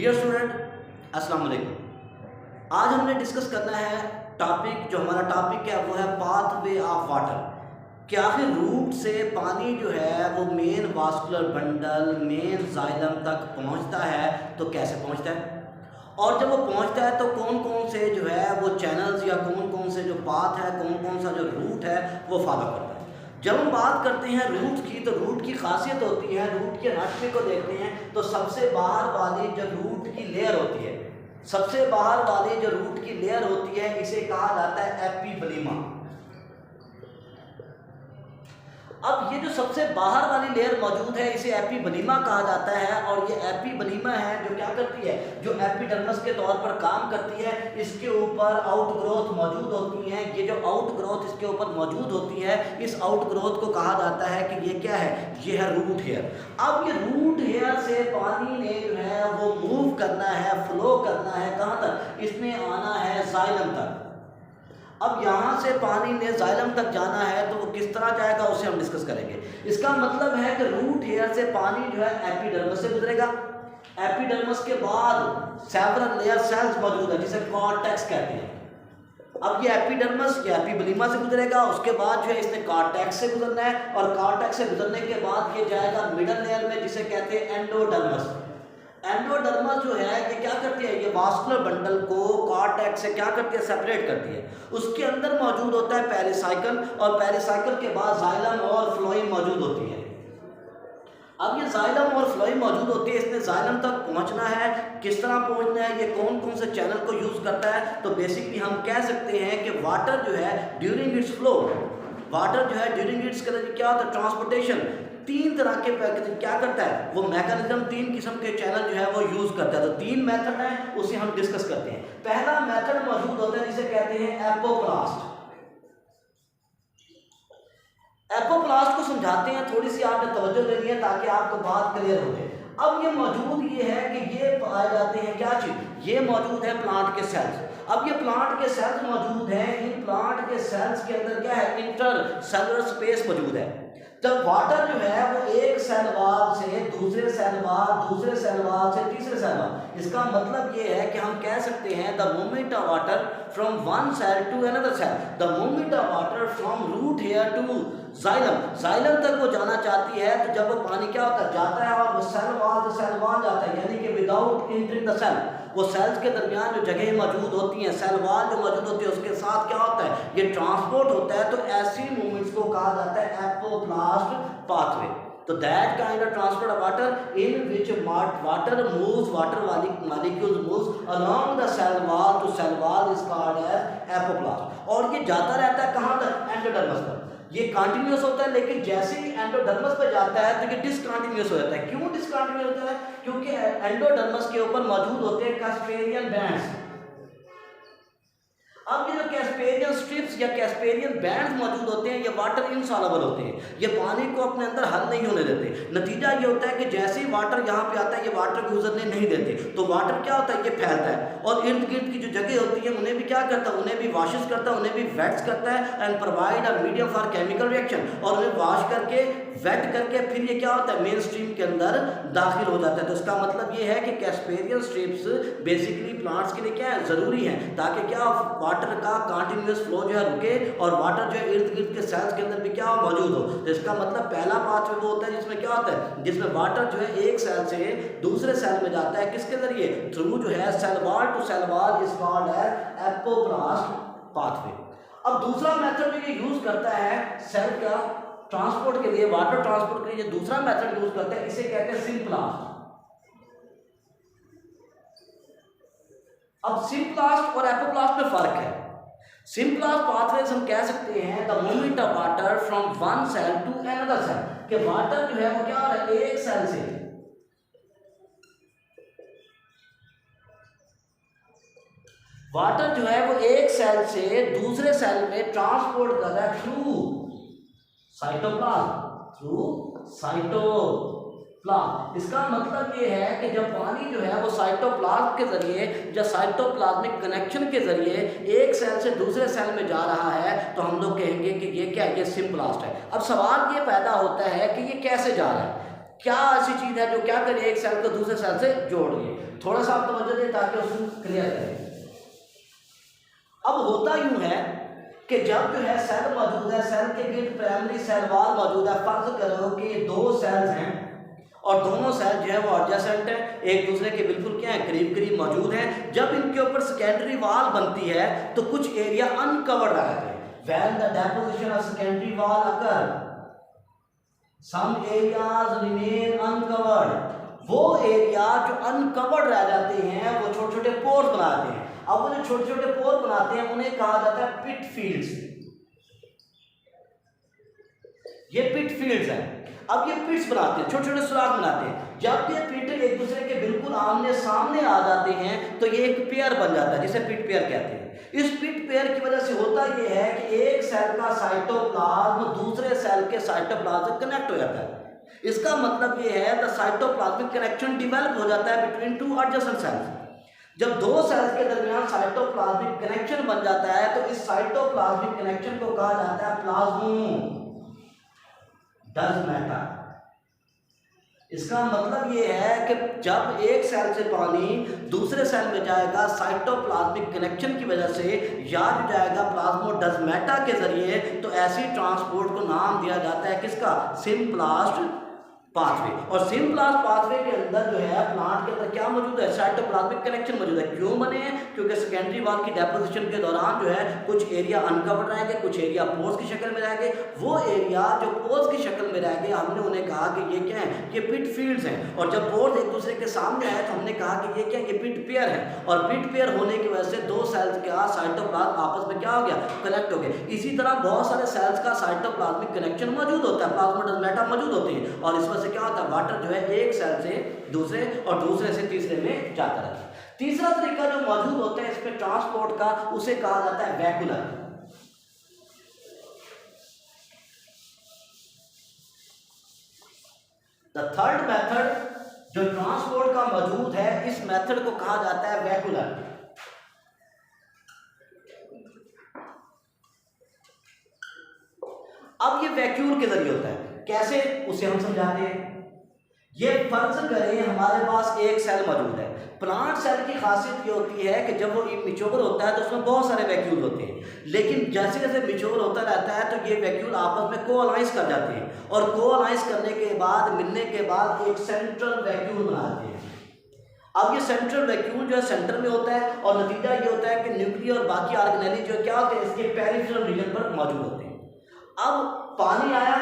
Dear student, अस्सलाम वालेकुम। आज हमने डिस्कस करना है टॉपिक, जो हमारा टॉपिक है वो है पाथवे ऑफ वाटर। कि आखिर रूट से पानी जो है वो main vascular bundle, main xylem तक पहुंचता है तो कैसे पहुंचता है, और जब वो पहुंचता है तो कौन कौन से जो है वो चैनल्स या कौन कौन से जो पाथ है, कौन कौन सा जो रूट है वो फॉलो करता है। जब हम बात करते हैं रूट की, तो रूट की खासियत होती है, रूट के एनाटॉमी को देखते हैं तो सबसे बाहर वाली जो रूट की लेयर होती है, सबसे बाहर वाली जो रूट की लेयर होती है, इसे कहा जाता है एपिबलीमा। अब ये जो सबसे बाहर वाली लेयर मौजूद है इसे एपिबलीमा कहा जाता है, और ये एपिबलीमा है जो क्या करती है, जो एपिडर्मिस के तौर पर काम करती है। इसके ऊपर आउटग्रोथ मौजूद होती हैं। ये जो आउटग्रोथ इसके ऊपर मौजूद होती है, इस आउटग्रोथ को कहा जाता है कि ये क्या है, ये है रूट हेयर। अब ये रूट हेयर से पानी ने जो है वो मूव करना है, फ्लो करना है, कहाँ तक, इसने आना है जाइलम तक। अब यहाँ से पानी ने जाइलम तक जाना है तो वो किस तरह जाएगा उसे हम डिस्कस करेंगे। इसका मतलब है कि रूट हेयर से पानी जो है एपिडर्मिस से गुजरेगा। एपिडर्मिस के बाद सेवरल लेयर सेल्स मौजूद है जिसे कॉर्टेक्स कहते हैं। अब ये एपिडर्मिस या एपिबलीमा से गुजरेगा, उसके बाद जो है इसने कॉर्टेक्स से गुजरना है, और कॉर्टेक्स से गुजरने के बाद ये जाएगा मिडल लेयर में जिसे कहते हैं एंडोडर्मिस। एंडोडर्मिस जो है ये क्या करती है, ये वास्कुलर बंडल को कॉर्टेक्स से क्या करती है, सेपरेट करती है। उसके अंदर मौजूद होता है पेरिसाइकल, और पेरिसाइकल के बाद जाइलम और फ्लोएम मौजूद होती है। अब ये जाइलम और फ्लोएम मौजूद होती है, इसने जाइलम तक पहुंचना है। किस तरह पहुंचना है, ये कौन कौन से चैनल को यूज करता है, तो बेसिकली हम कह सकते हैं कि वाटर जो है ड्यूरिंग इट्स फ्लो, वाटर जो है ड्यूरिंग इट्स क्या होता है, ट्रांसपोर्टेशन, तीन तरह के क्या करता है वो मैकेनिज्म, तीन किस्म के चैनल जो है वो यूज करता है। तो तीन मेथड है, उसे हम डिस्कस करते हैं। पहला मेथड मौजूद होता है जिसे कहते हैं एपोप्लास्ट। एपोप्लास्ट को समझाते हैं, थोड़ी सी आपने तवज्जो देनी है ताकि आपको बात क्लियर हो जाए। अब ये मौजूद ये है कि ये पाए जाते हैं क्या चीज, ये मौजूद है प्लांट के सेल्स। अब ये प्लांट के सेल्स मौजूद हैं, इन प्लांट के सेल्स के अंदर क्या है, इंटर सेलुलर स्पेस मौजूद है। जब वाटर जो है वो एक सेल वाल से दूसरे सेल वाल, दूसरे सेल वाल से तीसरे सेल वाल, इसका मतलब ये है कि हम कह सकते हैं the movement of water from one cell to another cell, the movement of water from root hair to xylem, xylem तक वो जाना चाहती है तो जब वो पानी क्या होता है, जाता है और वो सेल वाल से सेल वाल जाता है, यानी कि विदाउट एंटरिंग द सेल, वो सेल्स के दरमियान जो जगह मौजूद होती हैं, सेल वाल जो मौजूद होती है, उसके साथ क्या होता है, ये ट्रांसपोर्ट होता है। तो ऐसी मूवमेंट्स को कहा जाता है एपोप्लास्ट पाथवे। तो that kind of transport of water in which water moves, water molecules moves along the cell wall to cell wall is called as apoplast. और ये जाता रहता है कहाँ तक, एंडोडर्मिस तक। ये कंटिन्यूअस होता है, लेकिन जैसे ही एंडोडर्मिस पे जाता है तो ये डिसकंटिन्यूअस हो जाता है। क्यों डिसकंटिन्यूअस होता है, क्योंकि एंडोडर्मिस के ऊपर मौजूद होते हैं कैस्पेरियन बैंड्स। अब ये जो कैस्पेरियन स्ट्रिप्स या कैस्पेरियन बैंड्स मौजूद होते हैं, ये वाटर इनसॉल्युबल होते हैं, ये पानी को अपने अंदर हल नहीं होने देते। नतीजा ये होता है कि जैसे ही वाटर यहाँ पे आता है, ये वाटर को गुजरने नहीं देते, तो वाटर क्या होता है, ये फैलता है, और इर्द गिर्द की जो जगह होती है उन्हें भी क्या करता है, उन्हें भी वॉशेस करता है, उन्हें भी वेट्स करता है, and provide a medium for chemical reaction, और उन्हें वॉश करके वेट करके फिर ये क्या होता है, मेन स्ट्रीम के अंदर दाखिल हो जाता है। तो इसका मतलब ये है कि कैस्पेरियन स्ट्रिप्स बेसिकली प्लांट्स के लिए क्या है, जरूरी है, ताकि क्या वाटर का कंटिन्यूअस फ्लो जो है रुके, और वाटर जो है इर्द गिर्द के सेल्स के अंदर भी क्या हो, मौजूद हो। तो इसका मतलब पहला पाथवे वो होता है जिसमें क्या होता है, जिसमें वाटर जो है एक सेल से दूसरे सेल में जाता है, किसके जरिए, थ्रू जो है cell wall to cell wall, is called as apoplast pathway. अब दूसरा मेथड जो ये यूज करता है सेल का ट्रांसपोर्ट के लिए, वाटर ट्रांसपोर्ट के लिए दूसरा मेथड यूज करते हैं, इसे कहते हैं सिम्प्लास्ट। अब सिम्प्लास्ट और एपोप्लास्ट में फर्क है। सिम्प्लास्ट पाथवे हम कह सकते हैं the movement of water from one cell to another cell, कि वाटर जो है वो क्या हो रहा है, एक सेल से वाटर जो है वो एक सेल से दूसरे सेल में ट्रांसपोर्ट कर रहा है थ्रू साइटोप्लाज्म, इसका मतलब ये है कि जब पानी जो है वो साइटोप्लाज्म के जरिए या साइटोप्लाज्मिक कनेक्शन के जरिए एक सेल से दूसरे सेल में जा रहा है, तो हम लोग कहेंगे कि ये क्या है, ये सिम्प्लास्ट है। अब सवाल ये पैदा होता है कि ये कैसे जा रहा है, क्या ऐसी चीज है जो क्या करे, एक सेल को दूसरे सेल से जोड़ रही है। थोड़ा सा आप तवज्जो दें ताकि उसको क्लियर करें। अब होता यूं है कि जब जो है सेल मौजूद है, सेल के गिर्द प्राइमरी सेल वॉल मौजूद है। फर्ज करो कि दो सेल्स हैं और दोनों सेल जो है वो एडजेसेंट है, एक दूसरे के बिल्कुल क्या है, करीब करीब मौजूद हैं। जब इनके ऊपर सेकेंडरी वॉल बनती है तो कुछ एरिया अनकवर्ड रहते हैं। When the deposition of secondary wall occur, some areas remain uncovered. वो एरिया जो अनकवर्ड रह जाते हैं वो छोटे छोटे पोर्स बनाते हैं। अब वो जो छोटे छोटे पोर बनाते हैं उन्हें कहा जाता है पिट फील्ड्स। ये पिट फील्ड्स हैं। अब ये पिट्स बनाते हैं, छोटे छोटे सुराख बनाते हैं। जब ये पिट एक दूसरे के बिल्कुल आमने सामने आ जाते हैं तो ये एक पेयर बन जाता है जिसे पिट पेयर कहते हैं। इस पिट पेयर की वजह से होता यह है कि एक सेल का साइटोप्लाज्म दूसरे सेल के साइटोप्लाज्म से कनेक्ट हो जाता है। इसका मतलब ये है द साइटोप्लाज्मिक कनेक्शन डेवलप हो जाता है बिटवीन टू एडजेसेंट सेल्स। जब दो सेल्स के दरमियान साइटोप्लाज्मिक कनेक्शन बन जाता है तो इस साइटोप्लाज्मिक कनेक्शन को कहा जाता है प्लाज्मोडर्मेटा। इसका मतलब ये है कि जब एक सेल से पानी दूसरे सेल में जाएगा साइटोप्लाज्मिक कनेक्शन की वजह से या जो जाएगा प्लाज्मोडर्मेटा के जरिए, तो ऐसी ट्रांसपोर्ट को नाम दिया जाता है किसका, सिम्प्लास्ट पाथवे। और सिम्प्लास्ट पाथवे के अंदर जो है प्लांट के अंदर क्या मौजूद है, साइटोप्लाज्मिक कनेक्शन मौजूद है। क्यों बने हैं, क्योंकि सेकेंडरी वॉल की डेपोजिशन के दौरान जो है कुछ एरिया अनकवर्ड रहेंगे, कुछ एरिया पोर्स की शक्ल में रहेंगे। वो एरिया जो पोर्स की शक्ल में रहेंगे हमने उन्हें कहा कि ये क्या है, ये पिट फील्ड्स हैं। और जब पोर्स एक दूसरे के सामने आए तो हमने कहा कि ये क्या, ये पिट पेयर है। और पिट पेयर होने की वजह से दो सेल्स का साइटोप्लाज्म आपस में क्या हो गया, कनेक्ट हो गया। इसी तरह बहुत सारे सेल्स का साइटोप्लाज्मिक कनेक्शन मौजूद होता है, प्लाज्मोडर्मेटा मौजूद होते हैं। और इस वजह से क्या होता है, वाटर जो है एक सेल से दूसरे और दूसरे से तीसरे में जाता रहता है। तीसरा तरीका जो मौजूद होता है इसमें ट्रांसपोर्ट का, उसे कहा जाता है वैक्यूलर। द थर्ड मेथड जो ट्रांसपोर्ट का मौजूद है, इस मेथड को कहा जाता है वैक्यूलर। अब ये वैक्यूल के जरिए होता है, कैसे उसे हम समझाते हैं। ये फर्ज करें हमारे पास एक सेल मौजूद है। प्लांट सेल की खासियत ये होती है कि जब वो मैच्योर होता है तो उसमें बहुत सारे वैक्यूल होते हैं, लेकिन जैसे जैसे मैच्योर होता रहता है तो ये वैक्यूल आपस में कोअलाइंस कर जाते हैं और कोअलाइंस करने के बाद, मिलने के बाद एक सेंट्रल वैक्यूल बनाते हैं। अब ये सेंट्रल वैक्यूल जो है सेंटर में होता है और नतीजा ये होता है कि न्यूक्लियर और बाकी ऑर्गेनेली जो क्या होते हैं इसके पेरिफेरल रीजन पर मौजूद होते हैं। अब पानी आया,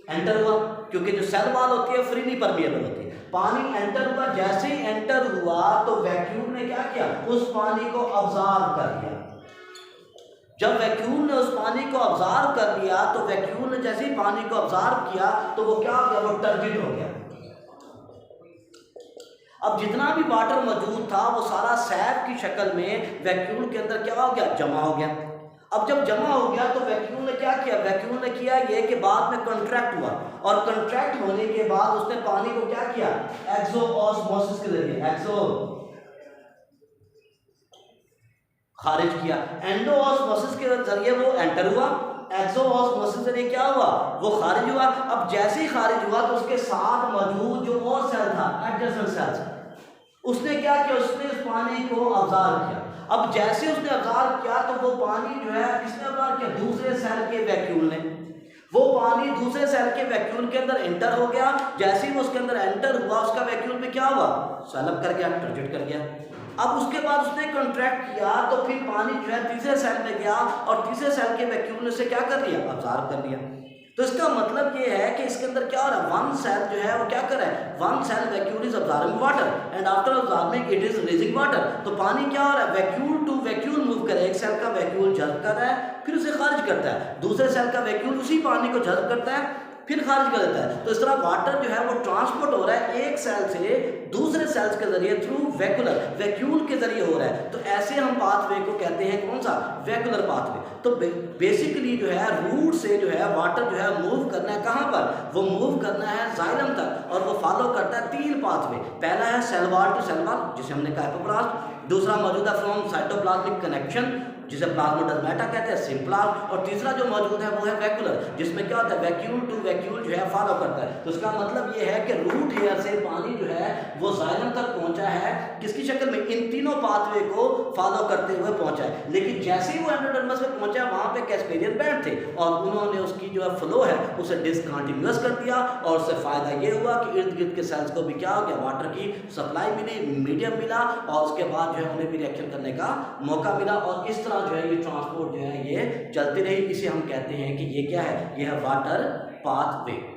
एंटर हुआ, क्योंकि जो सेल वॉल होती है फ्रीली परमिएबल होती है। पानी एंटर हुआ, जैसे ही एंटर हुआ तो वैक्यूम ने क्या किया, उस पानी को ऑब्जर्व कर लिया। जब वैक्यूम ने उस पानी को ऑब्जर्व कर लिया तो वैक्यूम ने जैसे ही पानी को ऑब्जर्व किया तो वो क्या हो गया, वो टर्जिड हो गया। अब जितना भी वाटर मौजूद था वो सारा सैप की शक्ल में वैक्यूम के अंदर क्या हो गया, जमा हो गया। अब जब जमा हो गया तो वैक्यूम ने क्या किया, वैक्यूम ने किया ये कि बाद में कॉन्ट्रैक्ट हुआ और कॉन्ट्रैक्ट होने के बाद उसने पानी को क्या किया, एक्सोऑस्मोसिस के जरिए खारिज किया। एंडोऑस्मोसिस के जरिए वो एंटर हुआ, एक्सोऑस्मोसिस से क्या हुआ, वो खारिज हुआ। अब जैसे ही खारिज हुआ तो उसके साथ मौजूद जो और सेल था, एडजेसेंट सेल्स, उसने क्या किया, उसने इस पानी को ऑब्जर्व किया। अब जैसे उसने ऑब्जर्व किया तो वो पानी जो है किसने ऑब्जर्व किया, दूसरे सेल के वैक्यूल ने। वो पानी दूसरे सेल के वैक्यूल के अंदर एंटर हो गया। जैसे ही वो उसके अंदर एंटर हुआ उसका वैक्यूल में क्या हुआ, स्वेलअप कर गया, टर्जिड कर गया। अब उसके बाद उसने कॉन्ट्रैक्ट किया तो फिर पानी जो है तीसरे सेल में गया और तीसरे सेल के वैक्यूल ने उसे क्या कर लिया, ऑब्जर्व कर लिया। तो इसका मतलब ये है कि इसके अंदर क्या हो रहा है, वन सेल जो है वो क्या कर रहा है, one cell vacuole is observing water and after observing it is releasing water. तो पानी क्या हो रहा है, वैक्यूल टू वैक्यूल मूव कर रहा है। एक सेल का वैक्यूल जज्ब कर रहा है फिर उसे खारिज करता है, दूसरे सेल का वैक्यूल उसी पानी को जज्ब करता है फिर खारिज कर देता है। तो इस तरह वाटर जो है वो ट्रांसपोर्ट हो रहा है एक सेल से दूसरे सेल्स के जरिए थ्रू वैक्यूलर, वैक्यूल के जरिए हो रहा है। तो ऐसे हम पाथवे को कहते हैं कौन सा, वैक्यूलर पाथवे। तो बेसिकली जो है रूट से जो है वाटर जो है मूव करना है कहाँ पर, वो मूव करना है जाइलम तक और वो फॉलो करता है तीन पाथवे। पहला है cell wall to cell wall जिसे हमने कहा एपोप्लास्ट, दूसरा मौजूद है फ्रॉम साइटोप्लाज्मिक कनेक्शन जिसे प्लाज्मोडर्मेटा कहते हैं, सिम्प्लाज्म, और तीसरा जो मौजूद है वो है वैक्यूलर, जिसमें क्या होता है वैक्यूल टू वैक्यूल जो है फॉलो करता है। तो इसका मतलब ये है कि रूट हेयर से पानी जो है वो जाइलम तक पहुंचा है, किसकी शक्ल में, इन तीनों पाथवे को फॉलो करते हुए पहुंचा है। लेकिन जैसे ही वो एंडोडर्मिस में पहुंचा, वहां पे कैस्पेरियन बैंड थे और उन्होंने उसकी जो है फ्लो है उसे डिसकंटिन्यूअस कर दिया, और उससे फायदा ये हुआ कि इर्द गिर्द के सेल्स को भी क्या हो गया, वाटर की सप्लाई मिली, मीडियम मिला, और उसके बाद जो है उन्हें भी रिएक्शन करने का मौका मिला, और इस तरह जो है ये ट्रांसपोर्ट जो है ये चलती रही। इसे हम कहते हैं कि ये क्या है, ये है वाटर पाथवे।